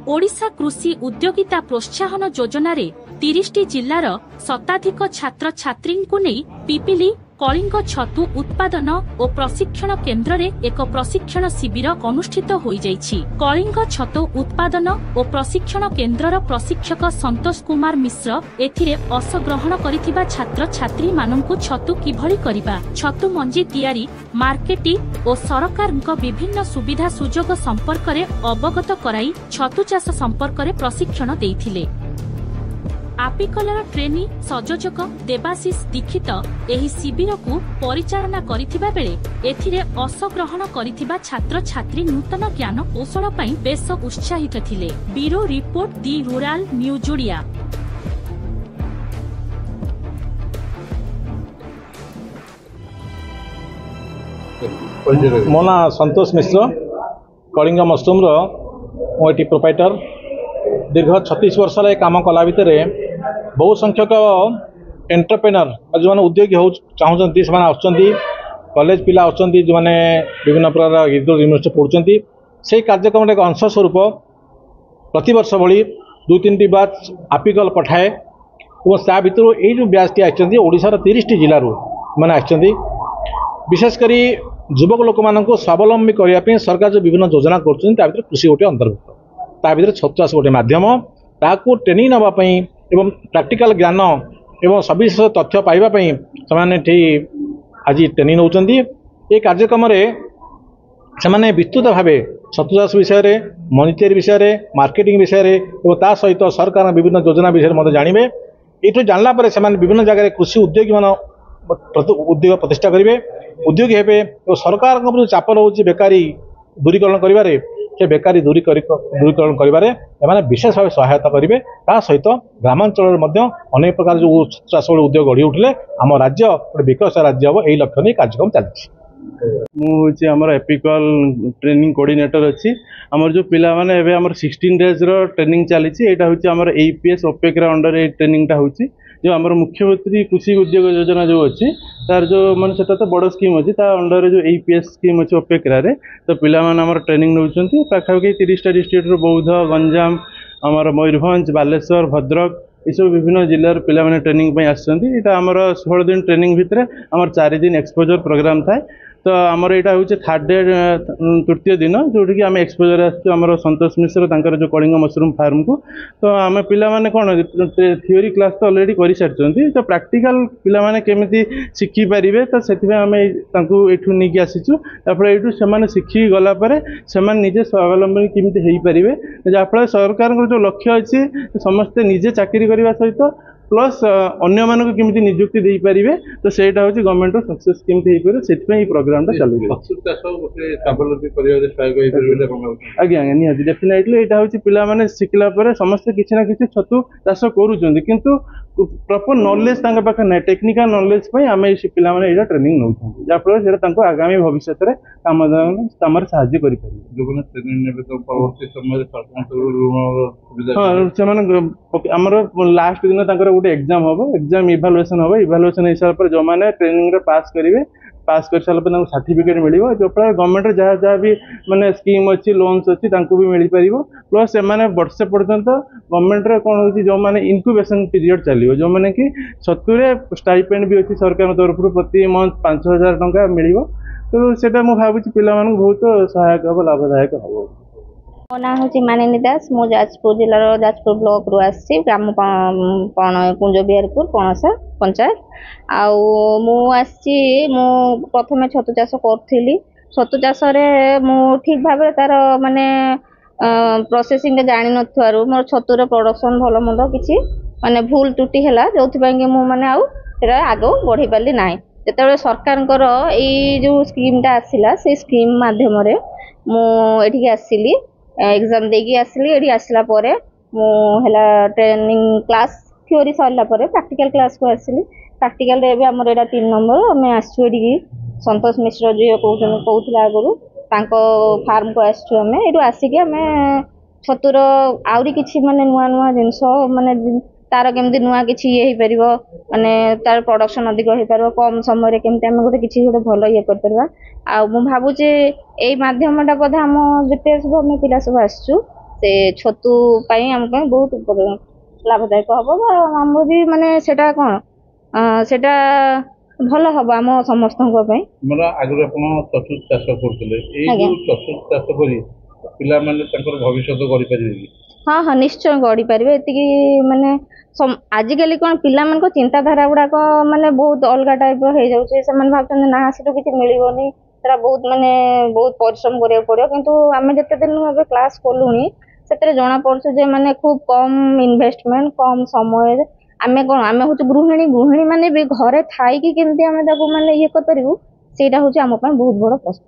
ओडिशा कृषि उद्योगिता प्रोत्साहन योजना रे 30 जिल्लार शताधिक छात्र छात्री को नहीं पिपिली कलिंग छतु उत्पादन और प्रशिक्षण केन्द्र रे एक प्रशिक्षण शिविर अनुष्ठित हो जाइछि। कलिंग छतु उत्पादन और प्रशिक्षण केन्द्रर प्रशिक्षक संतोष कुमार मिश्र एथिरे अंशग्रहण करिथिबा छात्र छात्री माननकु छतु किभଳି करिबा, छतु मंजी तैयारी, मार्केटिंग और सरकारक विभिन्न सुविधा सुजोग संपर्क रे अवगत कराई छतु चाष संपर्क रे प्रशिक्षण देइथिले। आपिकलर ट्रेनी संयोजक देवाशीष दीक्षित एही शिविर को परिचालना करिथिबा बेले एथिरे अंशग्रहण करिथिबा छात्र छात्री नूतन ज्ञान कौशल पई बेस उत्साहित थिले। ब्यूरो रिपोर्ट दी रूरल न्यूज ओडिया। मो ना संतोष मिश्र, कलिंग मशरूम रो प्रोपाइटर। दीर्घ 36 वर्ष काम कला भितर बहु संख्यक एंटरप्रेनर जो मैंने उद्योगी हो चाहते से कॉलेज पिला आसुँच जो मैंने विभिन्न प्रकार यूनिवर्सिटी पढ़ुं से कार्यक्रम एक अंश स्वरूप प्रतिवर्ष भली 2-3 बैच आपिकल पठाए और ता भर यू बैच टी आशार 30 जिलूर मैंने आसछंती। विशेषकर युवक लोक मान स्वावलंबी करने सरकार जो विभिन्न योजना कर कृषि गोटे अंतर्भुक्त ता भर छतु चाष गोटे मध्यम ताकू ट्रेनिंग नापी एवं प्रैक्टिकल ज्ञान एवं सविशेष तथ्य पाइबापी से आज ट्रेनिंग नौकरी। ये कार्यक्रम से विस्तृत भाव छतु चाष विषय मनी विषय मार्केटिंग विषय और सहित सरकार विभिन्न योजना विषय जानवे। ये जानला से विभिन्न जगह कृषि उद्योगी मान उद्योग प्रतिष्ठा करेंगे, उद्योगी हे और सरकार जो चाप रोचे बेकारी दूरीकरण करें से बेकारी दूरीकरण करें विशेष भाव सहायता करेंगे। सहित ग्रामांचल अनेक प्रकार जो चाष उद्योग गढ़ी उठिले आम राज्य गोटे विकसित राज्य हम यही लक्ष्य नहीं कार्यक्रम चलती। मुझे एपिकल ट्रेनिंग कोऑर्डिनेटर अच्छी आमर जो पिला माने एबे आमर 16 डेज रो ट्रेनिंग चली आमर एपीएस ओपेक अंडर ए ट्रेनिंगटा होची जो आमर मुख्यमंत्री कृषि उद्योग योजना जो अच्छी तार जो मान से तो बड़ स्कीम अच्छी अंडर जो एपीएस स्कीम अच्छी ओपेक्रा तो पिला माने आमर ट्रेनिंग नौकरी पाखापाखि 30टा डिस्ट्रिक्ट बौद्ध, गंजाम, आमर मयूरभंज, बालेश्वर, भद्रक ये सब विभिन्न जिलार पिला माने ट्रेनिंग पे आसछंती। एटा आमर 16 दिन ट्रेनिंग भितर आमर 4 दिन एक्सपोजर प्रोग्राम थाए। तो आमर यहाँ हूँ 3rd डे तृतीय दिन जोटि कि आम एक्सपोजर आमर संतोष मिश्र तांकर जो कलिंग मशरूम फार्म को तो आम पिला माने कौन थियोरी क्लास तो ऑलरेडी कर सारी तो प्रैक्टिकल पिला माने केमिति शिखी पारे तो से आम एठू नहीं आसीचु ये से शिखी गलापर से निजे स्वावलंबी केमिति हो पारे जहाँफल सरकार जो लक्ष्य अच्छी समस्ते निजे चाकरी करने सहित प्लस अन्य मानक केमिति नियुक्ति दे पारे तो सेटा हूँ गवर्नमेंट सक्सेस केमिति हो पारे से प्रोग्रामटा चलू। आज्ञा आज्ञा निहाती डेफिनेटली यहाँ हूँ पिला माने शिखला पर समस्ते किसी ना किसी छतु चाष करूँ किंतु प्रॉपर नॉलेज पाखे ना टेक्निकल नॉलेज आम पिला माने यहाँ ट्रेनिंग नौ जहाँफल से आगामी भविष्य में काम साहाय्य कर लास्ट दिन गोटे एग्जाम हम एग्जाम इवालुएसन हम इवालुएसन हिसाब से जो मैंने ट्रेनिंग पास करेंगे पास कर सारा सर्टिफिकेट मिल जो फल गवर्नमेंट जहाँ जहाँ भी माने स्कीम अच्छी लोन्स अच्छी भी मिल पार प्लस से वर्षे पर्यंत गवर्नमेंट कौन हो जो मैंने इनक्यूबेशन पीरियड चलो जो मैंने कि छतुरे स्टाइपेंड भी अच्छी सरकार तरफ प्रति मंथ 5,000 टंका मिल तो सेटा मुझे भावी पिला बहुत सहायक हम लाभदायक हम। मो ना हूँ मानिनी दास मु जाजपुर जिलार जाजपुर ब्लॉक रू आसी ग्राम कुंज बिहारपुर पणसा पंचायत आसी मु प्रथम छतु चाष करी छतु चाष मु ठीक भाव तार माने प्रोसेसिंग जानी नथुआरु मोर छतुर प्रोडक्शन भल मंद किसी माने भूल त्रुटि है जो मु माने आगो बढ़ी पारि ना जो सरकार जो स्कीमटा आसला से स्कीम मध्यम मुझे आसली एग्जाम देगी आसली ये आसला मुला ट्रेनिंग क्लास थ्योरी सरला प्रैक्टिकल क्लास को आसली प्रैक्टिकल रे आमर यहाँ 3 नंबर आम आसू संतोष मिश्र जी कहला आगुरी फार्म को आसमें ये आसिक आम छतुर आहरी कि माने नुआ नुआ जिनस माने तार केमती नुआ कि ये पार माने तार प्रोडक्शन अधिक हो पार कम समय केमती आम गोटे कि गोटे भल ये कर भावुचे यही मध्यमटा बोधे आम जिते सब आम पिला सब आसचु ସେ ଛତୁ ପାଇଁ ଆମ ପାଇଁ ବହୁତ ଲାଭଦାୟକ ହବ ବା ଆମର ବି ମାନେ ସେଟା କ'ଣ ସେଟା ଭଲ ହବ ଆମ ସମସ୍ତଙ୍କ ପାଇଁ। ଆମର ଆଗରୁ ଆପଣ ଛତୁ ଚାଷ କରୁଥିଲେ, ଏଇ ଆଜ୍ଞା। ଯୋଉ ଛତୁ ଚାଷ କରି ପିଲାମାନେ ତାଙ୍କର ଭବିଷ୍ୟତ ଗଢ଼ିପାରିବେ କି? ହଁ ହଁ ନିଶ୍ଚୟ ଗଢ଼ିପାରିବେ। ଏତିକି ମାନେ ଆଜିକାଲି କ'ଣ ପିଲାମାନଙ୍କ ଚିନ୍ତାଧାରା ଗୁଡ଼ାକ ମାନେ ବହୁତ ଅଲଗା ଟାଇପ୍ର ହେଇଯାଉଛି। ସେମାନେ ଭାବୁଛନ୍ତି ନା ସେଠୁ କିଛି ମିଳିବନି, ସେଟା ବହୁତ ମାନେ ବହୁତ ପରିଶ୍ରମ କରିବାକୁ ପଡ଼ିବ। କିନ୍ତୁ ଆମେ ଯେତେ ଦିନ ଏବେ କ୍ଲାସ୍ କଲୁଣି ସେଥିରେ ଜଣାପଡ଼ୁଛି ଯେ ମାନେ ଖୁବ୍ କମ୍ ଇନଭେଷ୍ଟମେଣ୍ଟ, କମ୍ ସମୟରେ ଆମେ କ'ଣ ଆମେ ହଉଛୁ ଗୃହିଣୀ ମାନେ ବି ଘରେ ଥାଇକି କେମିତି ଆମେ ତାକୁ ମାନେ ଇଏ କରିପାରିବୁ, ସେଇଟା ହଉଛି ଆମ ପାଇଁ ବହୁତ ବଡ଼ ପ୍ରଶ୍ନ।